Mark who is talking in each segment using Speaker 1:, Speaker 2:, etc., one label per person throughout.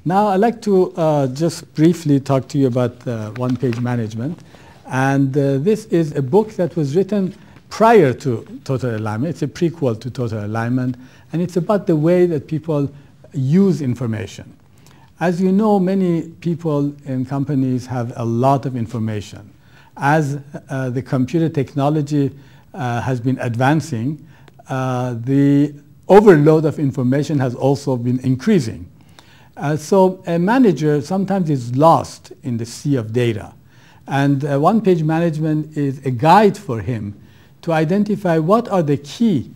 Speaker 1: Now I'd like to just briefly talk to you about one-page management. And this is a book that was written prior to total alignment. It's a prequel to total alignment, and it's about the way that people use information. As you know, many people in companies have a lot of information. As the computer technology has been advancing, the overload of information has also been increasing. So a manager sometimes is lost in the sea of data. And one-page management is a guide for him to identify what are the key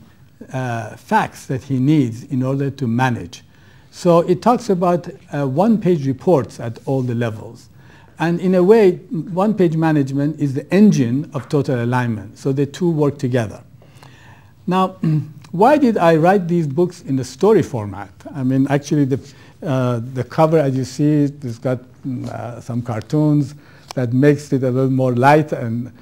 Speaker 1: facts that he needs in order to manage. So it talks about one-page reports at all the levels. And in a way, one-page management is the engine of total alignment. So the two work together. Now, why did I write these books in the story format? I mean, actually, the cover, as you see, it's got some cartoons that makes it a little more light. And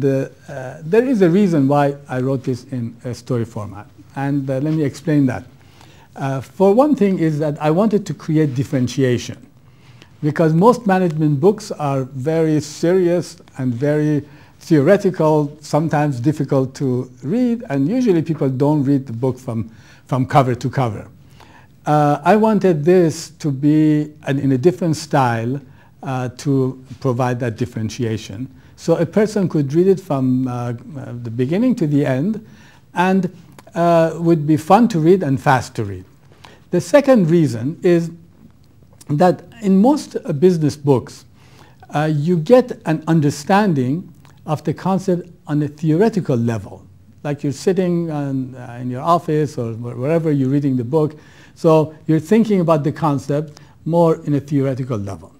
Speaker 1: there is a reason why I wrote this in a story format. And let me explain that. For one thing is that I wanted to create differentiation. Because most management books are very serious and very theoretical, sometimes difficult to read, and usually people don't read the book from cover to cover. I wanted this to be in a different style to provide that differentiation. So a person could read it from the beginning to the end, and would be fun to read and fast to read. The second reason is that in most business books, you get an understanding of the concept on a theoretical level. Like you're sitting in your office or wherever you're reading the book, so you're thinking about the concept more in a theoretical level.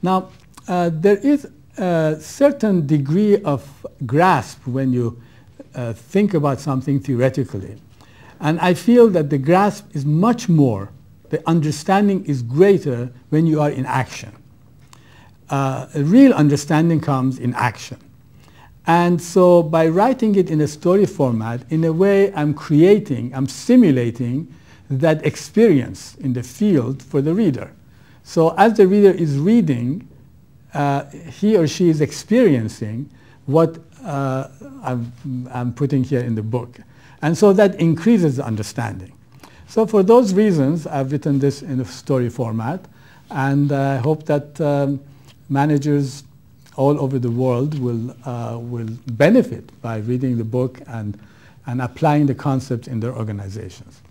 Speaker 1: Now, there is a certain degree of grasp when you think about something theoretically. And I feel that the grasp is much more, the understanding is greater when you are in action. A real understanding comes in action. And so by writing it in a story format, in a way I'm simulating that experience in the field for the reader. So as the reader is reading, he or she is experiencing what I'm putting here in the book. And so that increases the understanding. So for those reasons, I've written this in a story format, and I hope that managers all over the world will benefit by reading the book and applying the concepts in their organizations.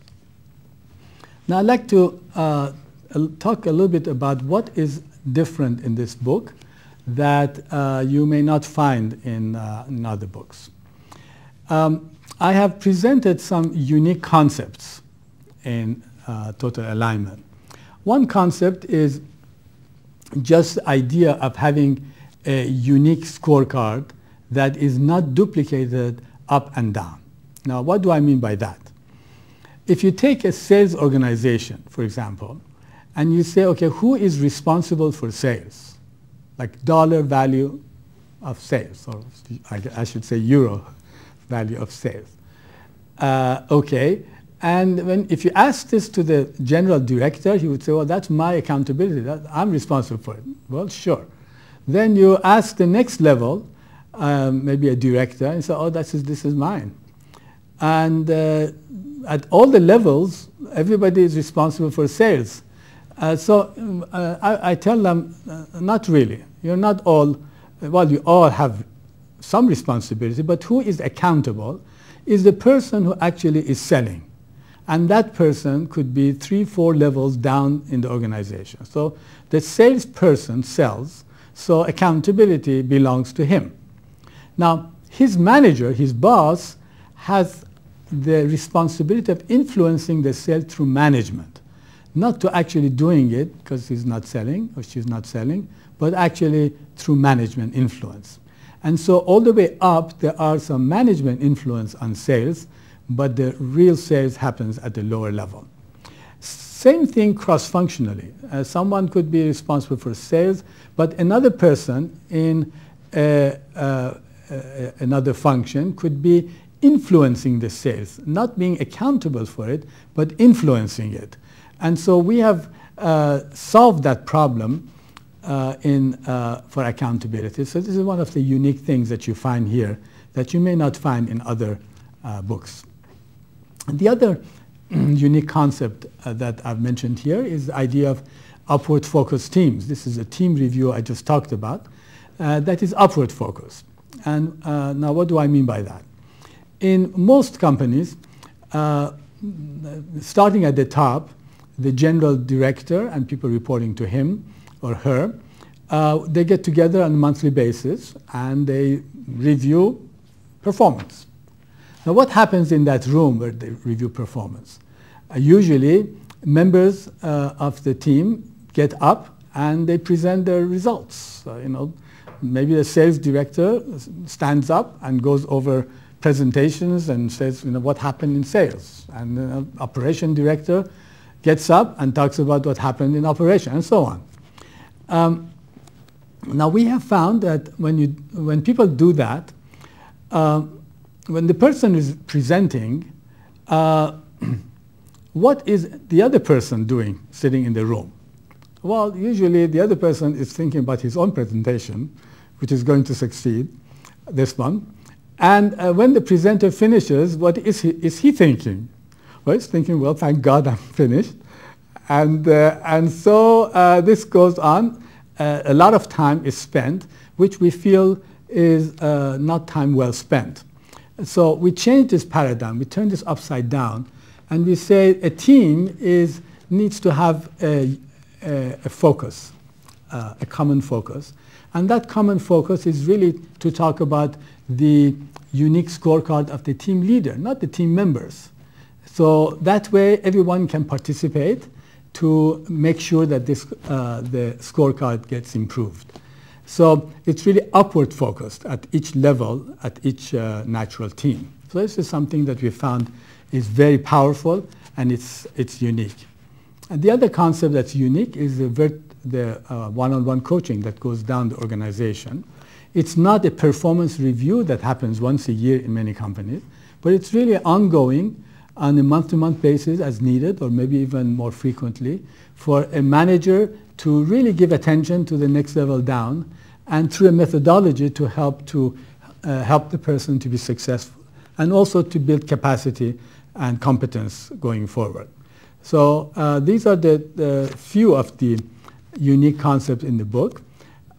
Speaker 1: Now I'd like to talk a little bit about what is different in this book that you may not find in other books. I have presented some unique concepts in total alignment. One concept is just the idea of having a unique scorecard that is not duplicated up and down. Now, what do I mean by that? If you take a sales organization, for example, and you say, okay, who is responsible for sales? Like dollar value of sales, or I should say euro value of sales. Okay, and if you ask this to the general director, he would say, well, that's my accountability. I'm responsible for it. Well, sure. Then you ask the next level, maybe a director, and say, oh, this is mine. And at all the levels, everybody is responsible for sales. So I tell them, not really. You're not all, well, you all have some responsibility, but who is accountable is the person who actually is selling. And that person could be 3-4 levels down in the organization. So the salesperson sells, so accountability belongs to him. Now, his manager, his boss, has the responsibility of influencing the sale through management. Not to actually doing it, because he's not selling or she's not selling, but actually through management influence. And so all the way up, there are some management influence on sales, but the real sales happens at the lower level. Same thing cross-functionally. Someone could be responsible for sales, but another person in another function could be influencing the sales, not being accountable for it, but influencing it. And so we have solve that problem for accountability. So this is one of the unique things that you find here that you may not find in other books. And the other unique concept that I've mentioned here is the idea of upward focused teams. This is a team review I just talked about that is upward focused. And now what do I mean by that? In most companies, starting at the top, the general director and people reporting to him or her, they get together on a monthly basis and they review performance. Now what happens in that room where they review performance? Usually members of the team get up and they present their results. Maybe the sales director stands up and goes over presentations and says, what happened in sales. And the operation director gets up and talks about what happened in operation and so on. Now we have found that when people do that, when the person is presenting, what is the other person doing sitting in the room? Well, usually the other person is thinking about his own presentation, which is going to succeed, this one. And when the presenter finishes, what is he thinking? Well, he's thinking, well, thank God I'm finished. And so this goes on. A lot of time is spent, which we feel is not time well spent. So we change this paradigm. We turn this upside down. And we say a team needs to have a focus, a common focus. And that common focus is really to talk about the unique scorecard of the team leader, not the team members. So that way everyone can participate to make sure that the scorecard gets improved. So it's really upward focused at each level, at each natural team. So this is something that we found is very powerful and it's unique. And the other concept that's unique is the one-on-one coaching that goes down the organization. It's not a performance review that happens once a year in many companies, but it's really ongoing on a month-to-month basis as needed, or maybe even more frequently, for a manager to really give attention to the next level down and through a methodology to help the person to be successful and also to build capacity and competence going forward. So these are the few of the unique concepts in the book.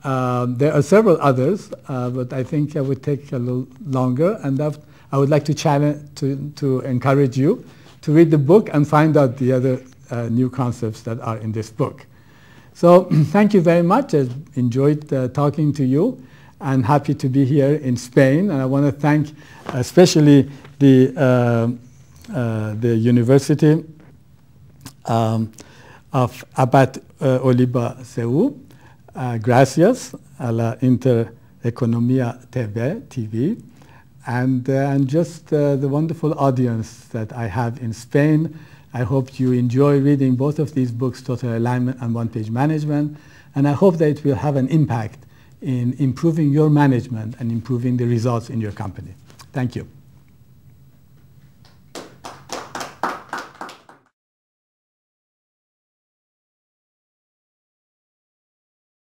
Speaker 1: There are several others, but I think I would take a little longer, and I would like to challenge, to encourage you to read the book and find out the other new concepts that are in this book. So thank you very much. I enjoyed talking to you and happy to be here in Spain. And I want to thank especially the University of Abad Oliba Seu. Gracias a la Intereconomia TV. And just the wonderful audience that I have in Spain. I hope you enjoy reading both of these books, Total Alignment and One-Page Management, and I hope that it will have an impact in improving your management and improving the results in your company. Thank you.